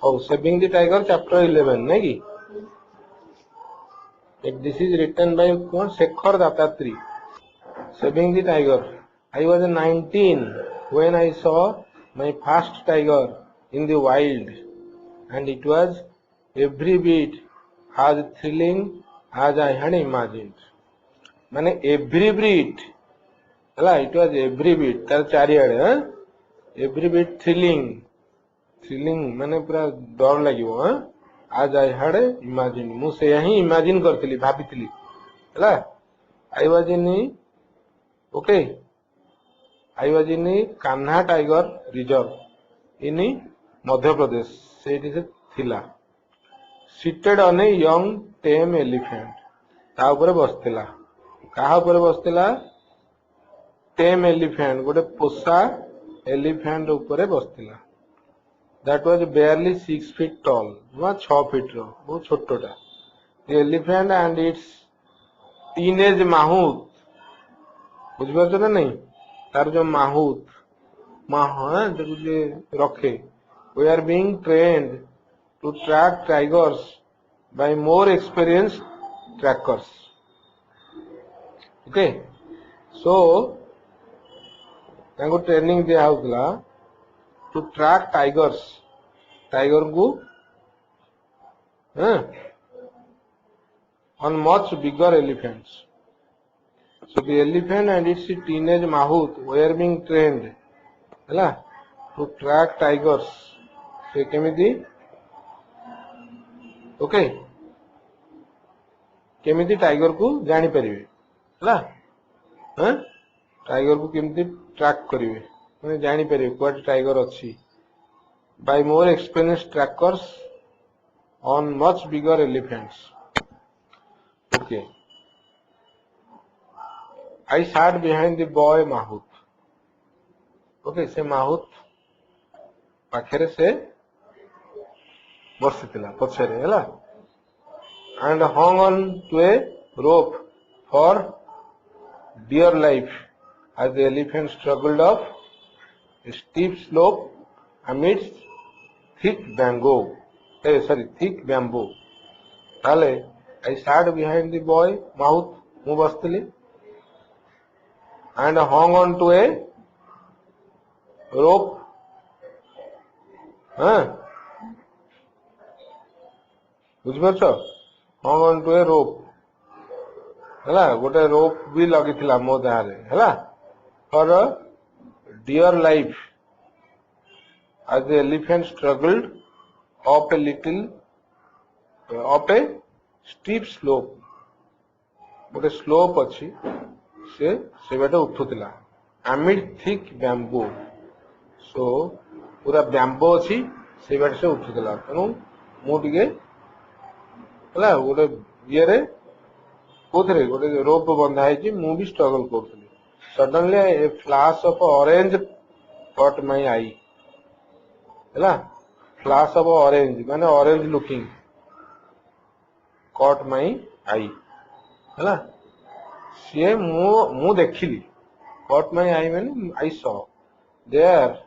Oh, Saving the Tiger, chapter 11, नहीं की? This is written by कौन? Shekhar दत्तात्री. Saving the Tiger. I was 19 when I saw my first tiger in the wild, and it was every bit as thrilling as I had imagined. माने every bit, हला, it was every bit, तार चारियाडे, हाँ? Every bit thrilling माने पूरा डर लागिवो, हाँ? As I had imagined, मु से यही imagine करथिली, भाबिथिली, हला? I was in, okay, I was in Kanha tiger reserve in Madhya Pradesh से थिला. Seated on a young tame elephant, ता ऊपर बसथिला. कहा ऊपर बसथिला? टेम एलिफेंट, गोटे पोसा एलिफेंट ऊपर बसथिला. That was barely 6 feet tall, 6 feet रो, बहुत छोटोटा. The elephant and its teenage माहूत, बुझिपारछ ना नहीं? तार जो माहूत जे रखे, we are being trained to track tigers by more experienced trackers. Okay, so तांको ट्रेनिंग दिया होतला to track tigers, tiger को on much bigger elephants. So the elephant and its teenage mahout were being trained, हैला, to track tigers. से केमिति, okay, केमिति tiger को जानी परिवे, हैला, हाँ? टाइगर को केमिति ट्रैक करिवे, माने जानी परिवे कोड टाइगर अछि. By more experienced trackers on much bigger elephants. Okay. I sat behind the boy Mahout. Okay, से माहूत पाखरे से बसिथिला पछरे, हैला, and hung on to a rope for dear life as the elephant struggled up a steep slope amidst thick bamboo. ताले I sat behind the boy Mahout, मु बसथिली, and hung on to a rope, हाँ, बुझिपारछ? hung on to a rope, हैला, गोटे रोप भी लगिथिला मो देहारे, हैला, for dear life as the elephant struggled up a steep slope. गोटे slope अछि, से बेटा उठुथिला amid thick bamboo. सो पूरा बैम्बो अछि, से बेटा से उठुथिला. तेनु मु टिके, हैला, गोटे ये रे कोथरे गोटे रोप बंधा है, मु भी स्ट्रगल करथली. Suddenly a flash of orange caught my eye, हैला, फ्लैश ऑफ ऑरेंज माने orange looking, caught my eye, हैला, से मु देखिली. कॉट माय आई माने I saw there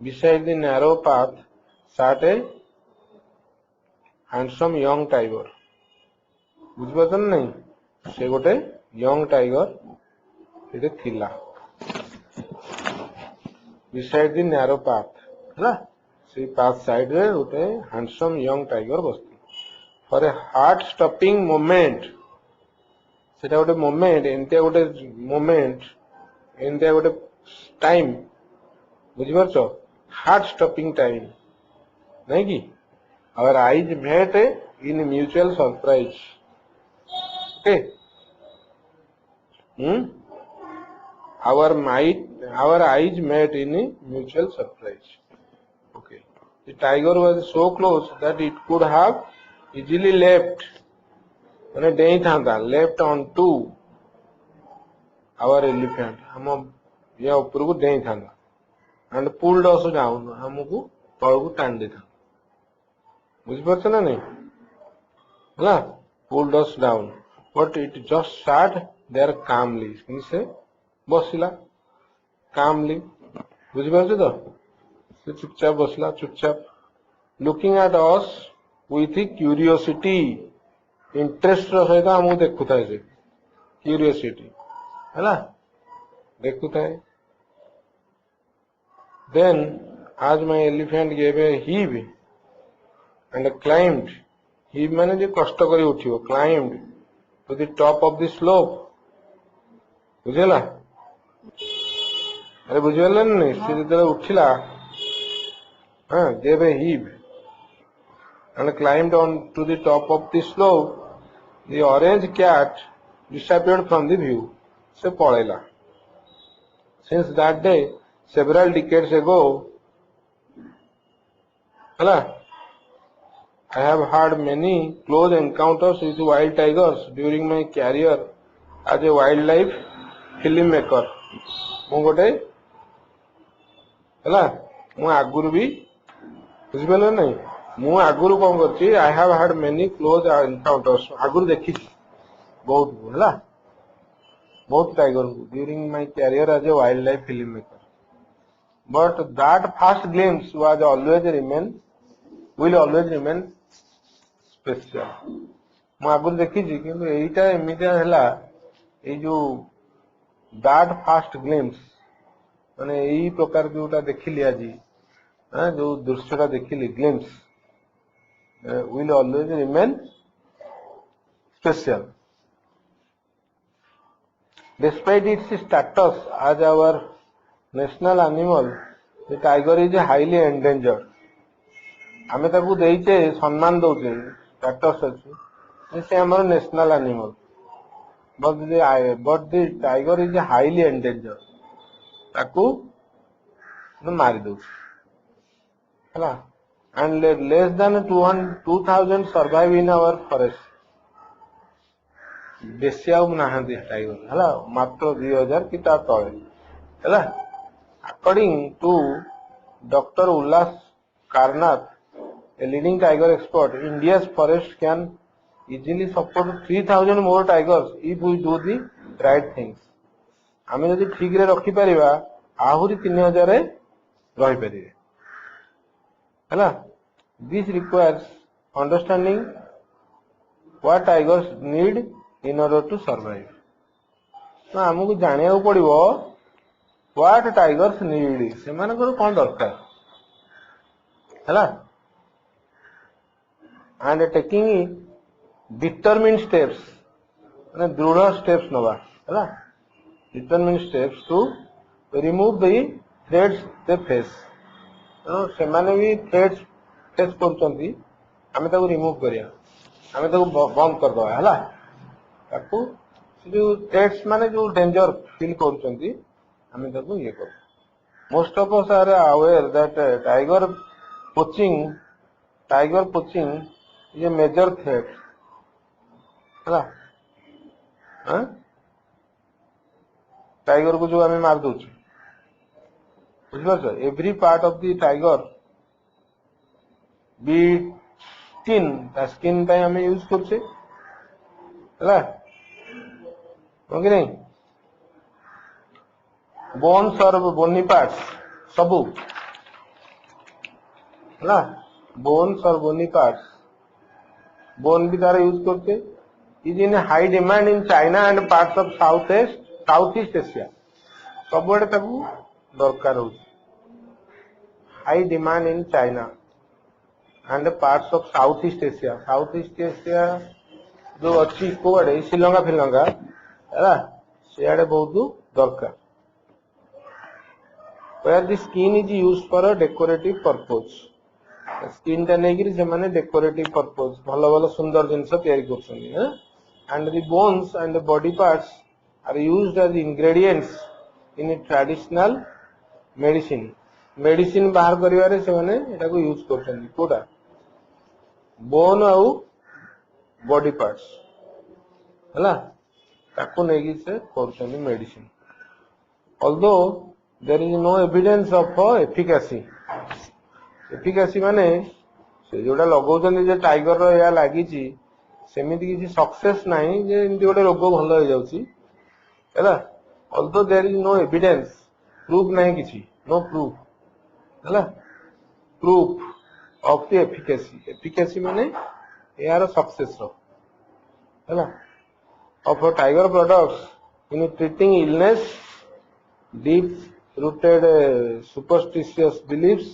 beside the narrow path sat a handsome young tiger. बुझिपारछ नहीं? से गोटे यंग टाइगर एटे थिला beside the narrow path, हैला, से पाथ साइड रे गोटे हैंडसम यंग टाइगर बसथि. For a heart stopping moment, सेटा गोटे मोमेंट, एंते गोटे मोमेंट, एंते गोटे टाइम, बुझिपारछ? हार्ट स्टॉपिंग टाइम नहीं की? our eyes met in mutual surprise. Okay, our eyes met in mutual surprise. Okay, the tiger was so close that it could have easily left, माने डेई थांता, left onto our elephant, हम ये ऊपर को डेई थांता, and pulled us down, हमको तल को टान देता. बुझिपारछ ना नहीं? हैला, pulled us down, but it just sat there calmly. से बसिला calmly, बुझिपारछ तो? से चुपचाप बसला, चुपचाप looking at us with curiosity. Interest सहित हमको देखुता है, curiosity है देखुता है. Then as my elephant gave a heave and climbed, heave माने जो कष्ट करी उठियो, climbed to the top of the slope. बुझेला? अरे बुझेला नहीं, से जेतले उठिला, हाँ, gave a heave and climbed on to the top of the slope. The orange cat disappeared from the view. से पळेला. Since that day, several decades ago, I have had many close encounters with wild tigers during my career as a wildlife filmmaker. ମୁଁ ଗୋଟେ ହେଲା ମୁଁ ଆଗରୁ ବି ବୁଝିପାରିଲ ନାହିଁ ମୁଁ ଆଗରୁ କଣ କରିଛି I have had many close encounters ଆଗରୁ ଦେଖିଛି ବହୁତ ହେଲା ବହୁତ tiger during my career as a wildlife filmmaker. But that first glimpse will always remain special. ମୁଁ ଆଗରୁ ଦେଖିଛି କିନ୍ତୁ ଏଇଟା ଏମିତିଆ ହେଲା ଏଇ ଯୋଉ that first glimpse ମାନେ ଏଇ ପ୍ରକାର ଯୋଉଟା ଦେଖିଲି ଆଜି ଯୋଉ ଦୃଶ୍ୟଟା ଦେଖିଲି glimpse will always remain special. Despite its status as our national animal, the tiger is highly endangered. आमे ताकू देइचे सम्मान दउचे स्टेटस अछि से हमर national animal but the tiger is highly endangered. ताकू मारी दउचे हला and less than 2000 survive in our forest. बेसी आउ नाहंती टाइगर हला मात्र 2000 की ता तळे हला. According to Dr. Ullas Karnath, a leading tiger expert, India's forest can easily support 3000 more tigers if we do the right things. आमे जदि ठीक रे रखि परिबा आहुरी 3000 रे रहि परिबे हला. This requires understanding what tigers need in order to survive. ना हमको जानिया पड़िबो what tigers need से माने कोन दरकार हला and taking determined steps माने दृढ़ steps नबा हला determined steps to remove the threats they face. से माने भी threats face करचंती हमें ताको रिमूव करिया हमें ताको बंद कर दवा हला ताको जो थ्रेट्स माने जो डेंजर फील करचंती हमें ताको ये कर. Most of us are aware that tiger poaching is a major threat हला हां टाइगर को जो हमें मार दोछ बुझलो. Every part of the tiger be skin पे हमें यूज करछे हला ओके नहीं बोन्स और बोनी पार्ट्स सबू हला बोन्स और बोनी पार्ट्स बोन भी तार यूज करछे. Is in high demand in China and parts of South East Asia. सबुआडे ताकू दरकार हो. High demand in China and parts of Southeast Asia. Southeast Asia जो अच्छी कोआडे श्रीलंका फिलंका हैला सियाडे बहुत दरकार. Where the skin is used for a decorative purpose. Skin टा नेगिरी से माने decorative purpose भलो भलो सुंदर जिंस तयारी करछनी है. And the bones and the body parts are used as ingredients in a traditional medicine. Medicine बाहर करिवारे से माने एटा को यूज करछनी कोडा बोन आउ बॉडी पार्ट्स हला ताको नेगी से करछनी medicine. Although there is no evidence of efficacy माने से जोडा लगौचनी जे टाइगर रो या लागि छि सेमिति किछि सक्सेस नाही जे इनती गोटे रोग भलो हो जाउछि हला. Although there is no evidence proof नाही किछि no proof हला proof of the efficacy माने यार सक्सेस है of a tiger products in treating illness, deep rooted superstitious beliefs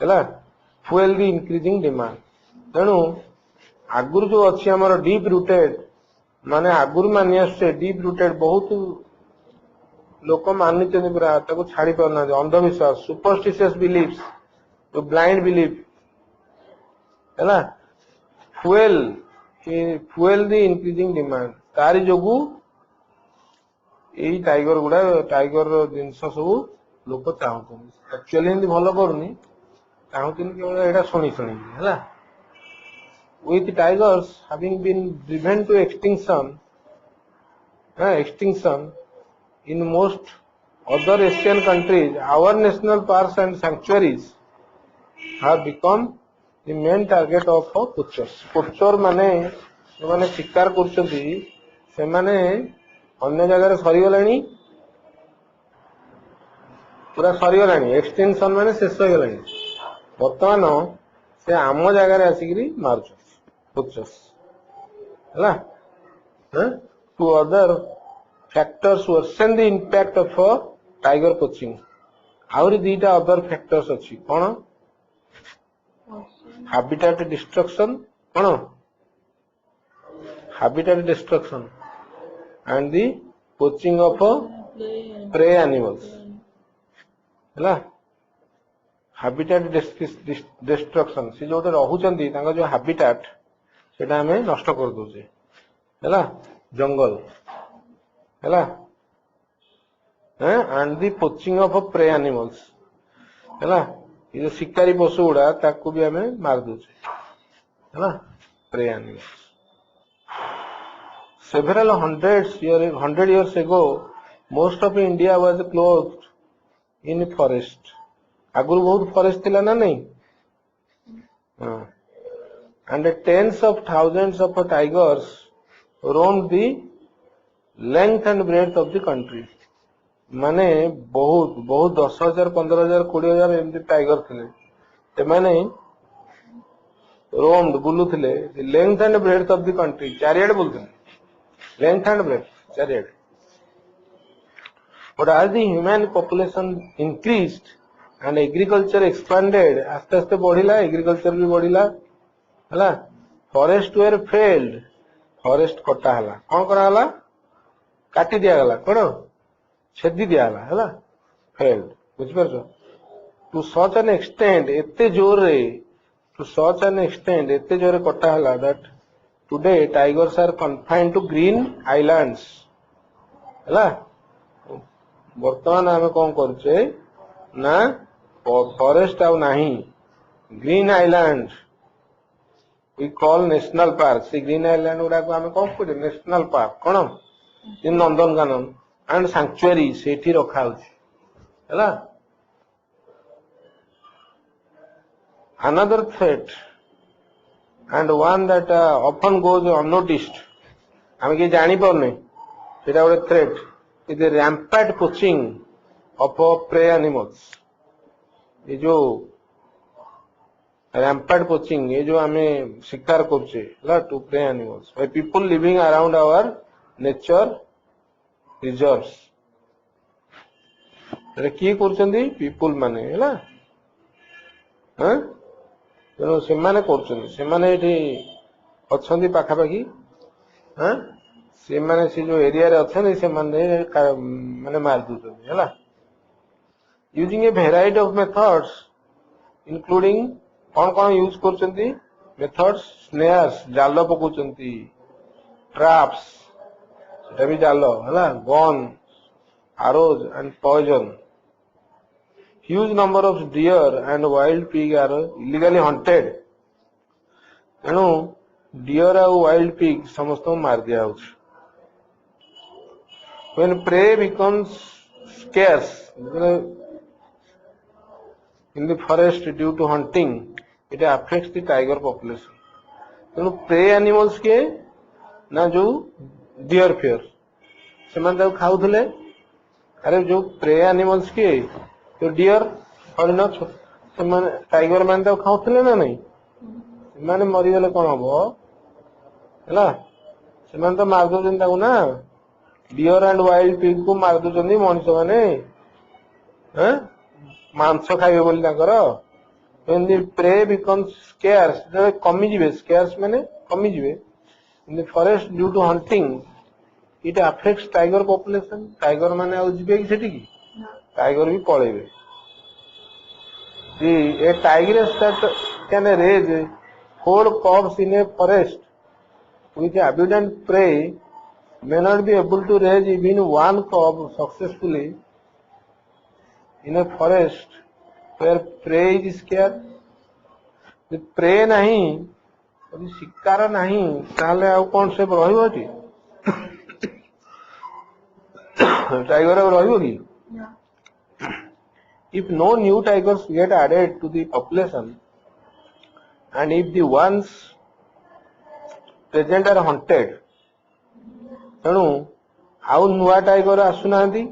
है fuel the increasing demand. तेणु आगुर जो अच्छी हमारा डीप रूटेड माने आगुर मानि आसছে डीप रूटेड बहुत लोक मानि पूरा ताको छाड़ी पारना अंधविश्वास सुपरस्टिशियस बिलीफ्स जो ब्लाइंड बिलीफ है fuel the increasing demand तारी जोगु यही टाइगर गुड़ा टाइगर जिनस सब लोक चाहते एक्चुअली हिंदी भल करूनी चाहते केवल एटा शुणी शुणी है with tigers having been driven to extinction in most other Asian countries, our national parks and sanctuaries have become the main target of poachers. Poacher माने जो माने शिकार करछंती से माने अन्य जगह सरी गलानी पूरा सरी गलानी एक्सटेंशन माने शेष हो गलानी वर्तमान से आम जगह आसिक मारुछ poachers है to other factors worsen the impact of tiger poaching आउरी दीटा other factors अच्छी कौन habitat destruction कौन habitat destruction and the poaching of prey animals है habitat destruction से जो रहुचंदी तांका जो habitat सेटा हमें नष्ट कर दोचे है जंगल है and the poaching of prey animals है ये जो शिकारी पशु गुड़ा ताको भी हमें मार दोचे है prey animals several hundred years ago most of India was clothed in forest आगुर बहुत फॉरेस्ट थिला ना नहीं and tens of thousands of tigers roamed the length and breadth of the country माने बहुत बहुत 10,000 15,000 20,000 एमती टाइगर थिले ते माने रोम्ड बुलुथिले length and breadth of the country चारियाडे बुलथिले लेंथ एंड ब्रेड्थ चारियाडे but as the human population increased and agriculture expanded आस्ते आस्ते बढ़िला एग्रीकल्चर भी बढ़िला है फॉरेस्ट वेयर फेल्ड फॉरेस्ट कटा हला कौन करा हला काटी दिया गला कौन छेदी दिया हला है फेल्ड बुझ परछो टू सच एन एक्सटेंड एते जोर रे टू सच एन एक्सटेंड एते जोर रे कटा हला that today tigers are confined to green islands है वर्तमान आमे कौन करछे ना फॉरेस्ट आउ नाही green island we call national park see green island गुड़ा को हमें कौन कहते national park कौन इन नंदनकानन and sanctuary सेठी रखा होची है another threat and one that often goes unnoticed हमें के जानी पड़ने सेटा ଗୋଟେ threat is the rampant poaching of prey animals ये जो rampant poaching ये जो हमें शिकार करछे to prey animals by people living around our nature reserves रे की करछंदी पीपल माने हैला हां तो से माने करछंदी से माने एठी अछंदी पाखा पाखी हां से माने से जो एरिया रे अछन से माने माने मार दुछंदी हैला using a variety of methods including कौन कौन यूज करछंती मेथड्स स्नेयर्स जाल पकोचंती ट्रैप्स सेटा भी जाल हैला gun arrows and poison huge number of deer and wild pig are illegally hunted एणु डियर आ वाइल्ड पिग समस्त मार दिया when prey becomes scarce in the forest due to hunting it affects the tiger population तेणु prey animals के ना जो dear fair से खाऊले अरे जो प्रे एनिमल्स के तो डियर हरिण टाइगर मैंने तो खाऊले ना नहीं से मरीगले कौन हम है तो मारदे ना डियर एंड वाइल्ड पिग को मारदे मनीष मैंने मांस खाइबे बोली when the prey becomes scarce कमिजिबे scarce माने कमिजिबे in the forest due to hunting it affects tiger population tiger माने आउ जिबे कि सेठी की tiger भी पळेबे a tigress that can raise 4 cubs in a forest with abundant prey may not be able to raise even one cub successfully in a forest where prey is scarce prey नहीं शिकार नहीं ताले आउ कौन से रहिबो T tiger रहिबो की if no new tigers get added to the population and if the ones present are hunted तेणु आउ नुआ टाइगर आसुनांती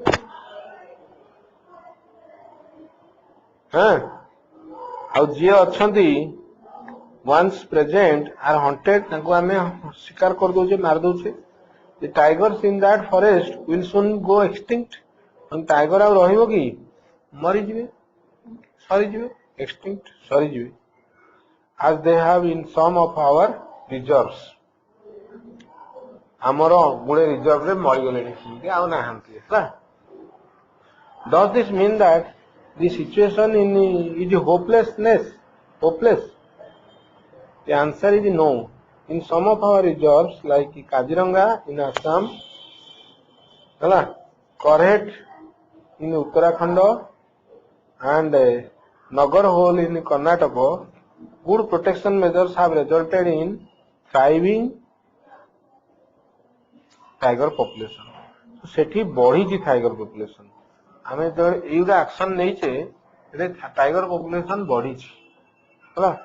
हाँ आउ जी अच्छी once present are hunted तांको आमे शिकार कर दोचे मार दोचे the tigers in that forest will soon go extinct and tiger आउ रहिबो की मरि जिवे सरी जिवे extinct सरी जिवे as they have in some of our reserves हमरो गुणे रिजर्व रे मरि गलेनी कि आउ ना हंती हला does this mean that the situation in is hopeless The answer is no. In some of our reserves, like Kaziranga in Assam, Korhet in Uttarakhand, and Nagar Hole in Karnataka, good protection measures have resulted in thriving tiger population. So, सेठी बढ़ी जी tiger population. आमे जो एयुरा action नहीं चे, इधर tiger population बढ़ी ची, है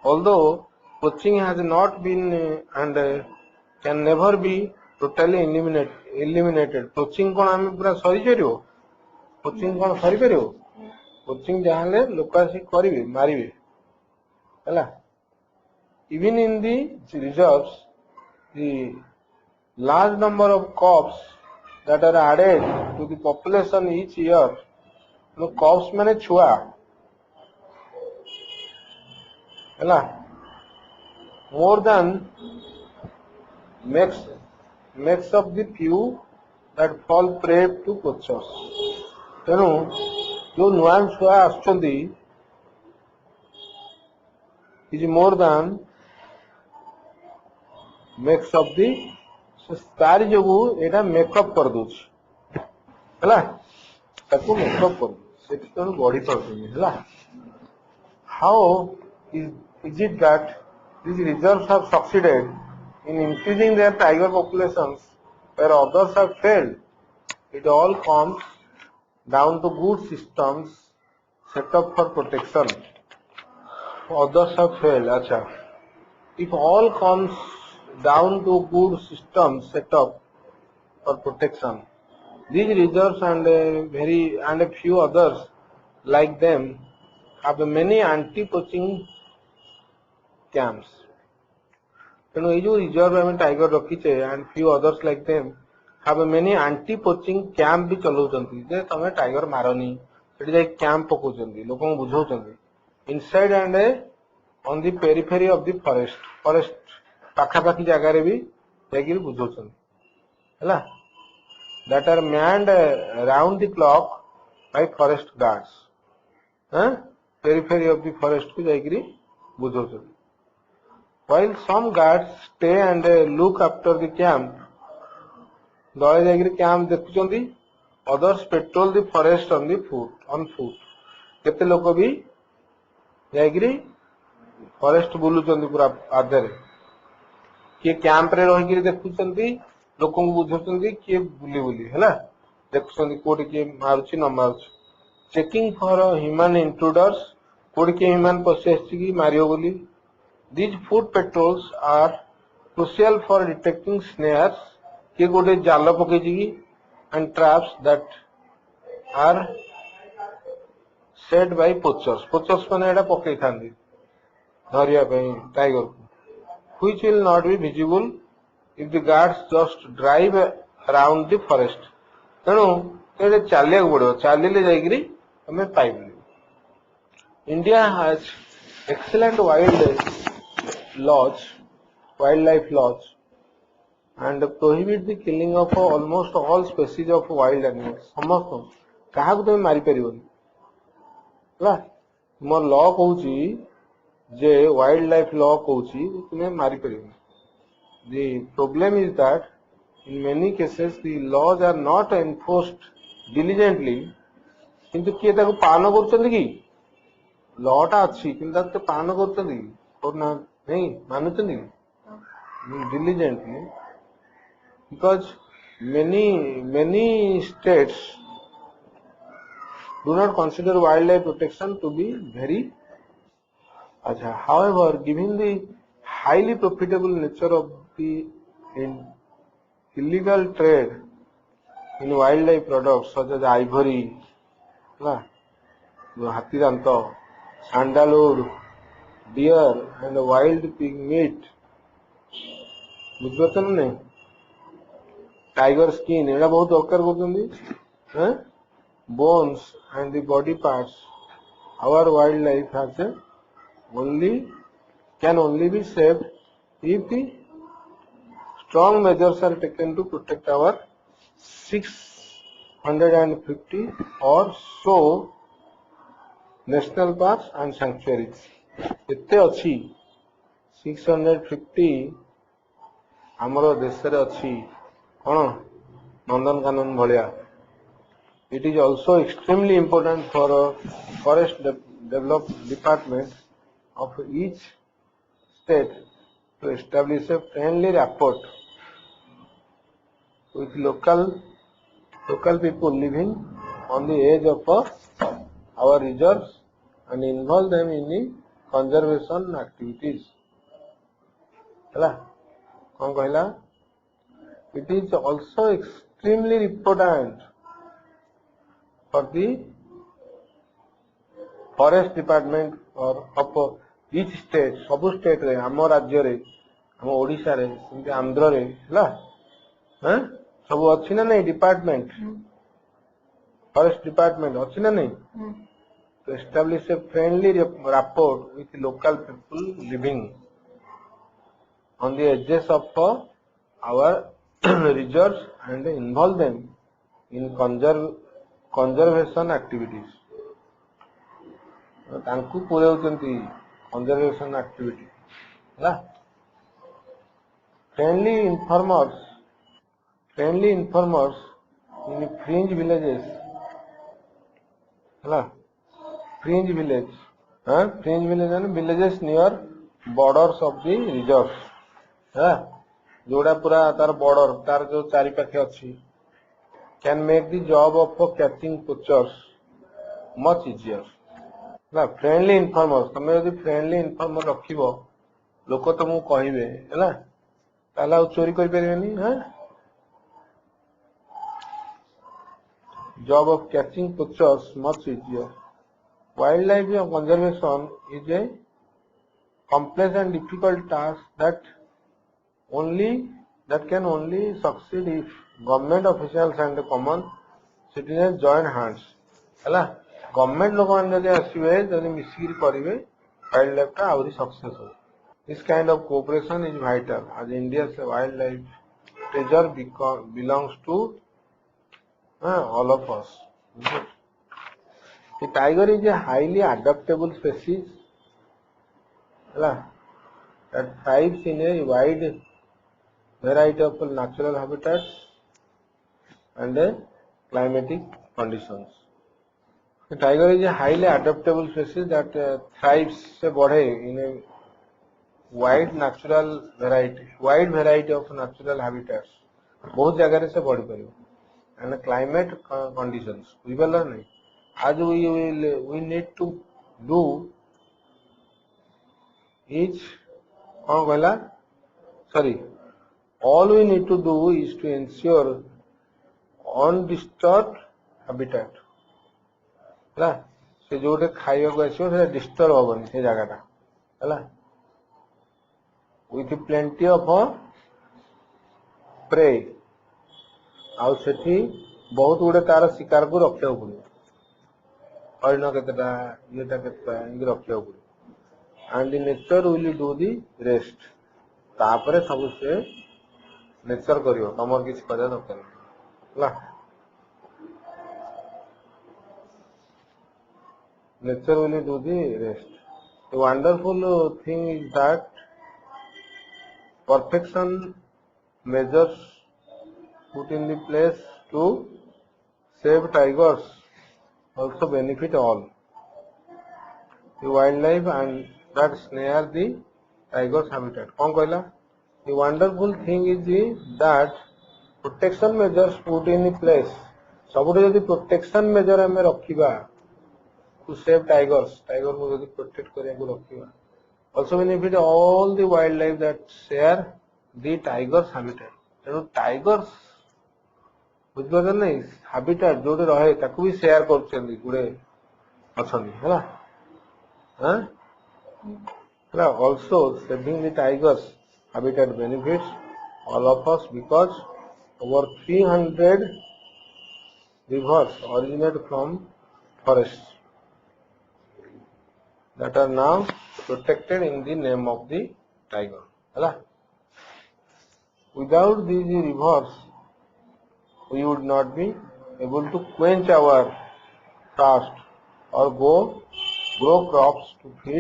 Although poaching has not been and can never be totally eliminated. Poaching कौन आमे पूरा सरी चरियो? Poaching कौन सरी करियो? Poaching जहाँ ले लोकासी करीबे मारीबे, है Even in the reserves, the large number of cubs that are added to the population each year, no cubs माने छुआ more than makes up the few that fall prey to poachers. तेणु जो नुआ छुआ आसुचंदी is more than makes up the तारी जोगु एटा makeup कर दोछ हला ताकू मेकअप कर सेठी तेणु बॉडी परछनी हला how is it that these reserves have succeeded in increasing their tiger populations where others have failed? It all comes down to good systems set up for protection. Others have failed. Acha. If all comes down to good systems set up for protection, these reserves and a few others like them have many anti-poaching camps. तेणु ये जो reserve में tiger रखीचे and few others like them have many anti poaching camp भी चलाउचंती जे तमे tiger मारनी सेठी जाई कैंप पकोचंती लोकन बुझाउचंती inside and on the periphery of the forest पाखा पाखी जगह रे भी जाई बुझाउचंती हला that are manned round the clock by forest guards periphery of the forest को जाई बुझाउचंती While some guards stay and look after the camp, दले जाइकरी camp देखुचंदी others patrol the forest on foot केते लोक भी जाइकरी फॉरेस्ट बुलुचंदी पूरा आधरे किए कैंप रे रहिकरी देखुचंदी लोकन को बुझुचंदी किए बुली बुली हैला देखुचंदी कोडी के मारुची न मारुची चेकिंग फॉर ह्यूमन इंट्रूडर्स कोडी के ह्यूमन पसेसची की मारियो बोली These food patrols are crucial for detecting snares के गोटे जाल पकेची and traps that are set by poachers. Poachers माने एटा पकई थांदी धरिया पई टाइगर को, which will not be visible if the guards just drive around the forest. तेणु ये चलिया पड़ो, चलिले जाइकरी हमें पाइबे. India has excellent wildlife laws, and prohibit the killing of almost all species of wild animals. समस्त कहा को तुम मारी परिबोनी ହେଲା, तुम लॉ कहूची जे वाइल्ड लाइफ लॉ कहूची तुम्हें मारी परिबोनी. The problem is that in many cases the laws are not enforced diligently. किंतु किए ताको पालन करछन कि लॉ टा अछि किंतु ताको पालन करछन कि करना नहीं मानुछन कि diligently, because many states do not consider wildlife protection to be very. However, given the highly profitable nature of the illegal trade in wildlife products such as ivory, hatiranta, sandalwood, deer and wild pig meat, बुझते ना नहीं, tiger skin एड़ा बहुत दरकार करछन्ती, bones and the body parts, our wildlife has can only be saved if the strong measures are taken to protect our 650 or so national parks and sanctuaries. एते अछि 650 हमरो देश रे अछि कोन Nandankanan भलिया. It is also extremely important for forest development department of each state to establish a friendly rapport with local people living on the edge of our reserves and involve them in the conservation activities. Hello? कौन कहला? It is also extremely important for the forest department or of each state, सब state रे, हम राज्य रे, हम ओडिशा रे, सेमति आंध्र रे, हला, हैं, सब अछि ना नहीं डिपार्टमेंट, फॉरेस्ट डिपार्टमेंट अछि ना नहीं, to establish a friendly rapport with local people living on the edges of our reserves and involve them in conservation activities. तांकु पूरे होचंती conservation activity, ହେଲା. Friendly informers in fringe villages, ହେଲା, fringe village and villages near borders of the reserves, ହେଲା, जोड़ा पूरा तार border तार जो चारि पाखे अछि, can make the job of catching poachers much easier. ना फ्रेंडली इन्फॉर्मर तमे यदि फ्रेंडली इन्फॉर्मर रखिबो लोक तुमको कहिबे हैला ताला चोरी कर परिबेनी. Job of catching poachers much easier. Wildlife conservation is a complex and difficult task that can only succeed if government officials and the common citizens join hands. हैला गवर्नमेंट लोक मान जदि आसीबे जदि मिसिर करिवे वाइल्ड लाइफ का आउरी success हो. This kind of cooperation is vital as India's wildlife treasure belongs to all of us. The tiger is a highly adaptable species that thrives in a wide variety of natural habitats and climatic conditions. The tiger is a highly adaptable species that thrives in a wide variety of natural habitats. बहुत जगह से बढ़ परियो and climate conditions. We will learn. As we need to do is all we need to do is to ensure undisturbed habitat. से जोटे खाइबा आसो से disturb हबनी से जगह है विथ प्लेंटी ऑफ प्रे आउ सेठी बहुत गुड़े तार शिकार को रखा पड़ो हरिण केतेटा येटा केतेटा इनके रखा पड़ो and nature will do the rest तापरे सब से नेचर करियो तमर किछ करया दरकार नहीं nature will do the rest. The wonderful thing is that perfection measures put in the place to save tigers also benefit all the wildlife and that snare the tigers habitat. कौन कहला? The wonderful thing is that protection measures put in the place. सबुठे यदि protection measure हमें रखिबा to save tigers, tiger को यदि protect करने को रखिबा. Also benefit all the wildlife that share the tigers habitat. तेणु tigers बुझिपारे नहीं habitat जोटे रहे ताकू भी share करछन्ती गुडे अछन्ती हैला हां हैला also saving the tigers habitat benefits all of us because over 300 rivers originate from forests that are now protected in the name of the tiger. Hala? Without these rivers, we would not be able to quench our thirst or grow crops to feed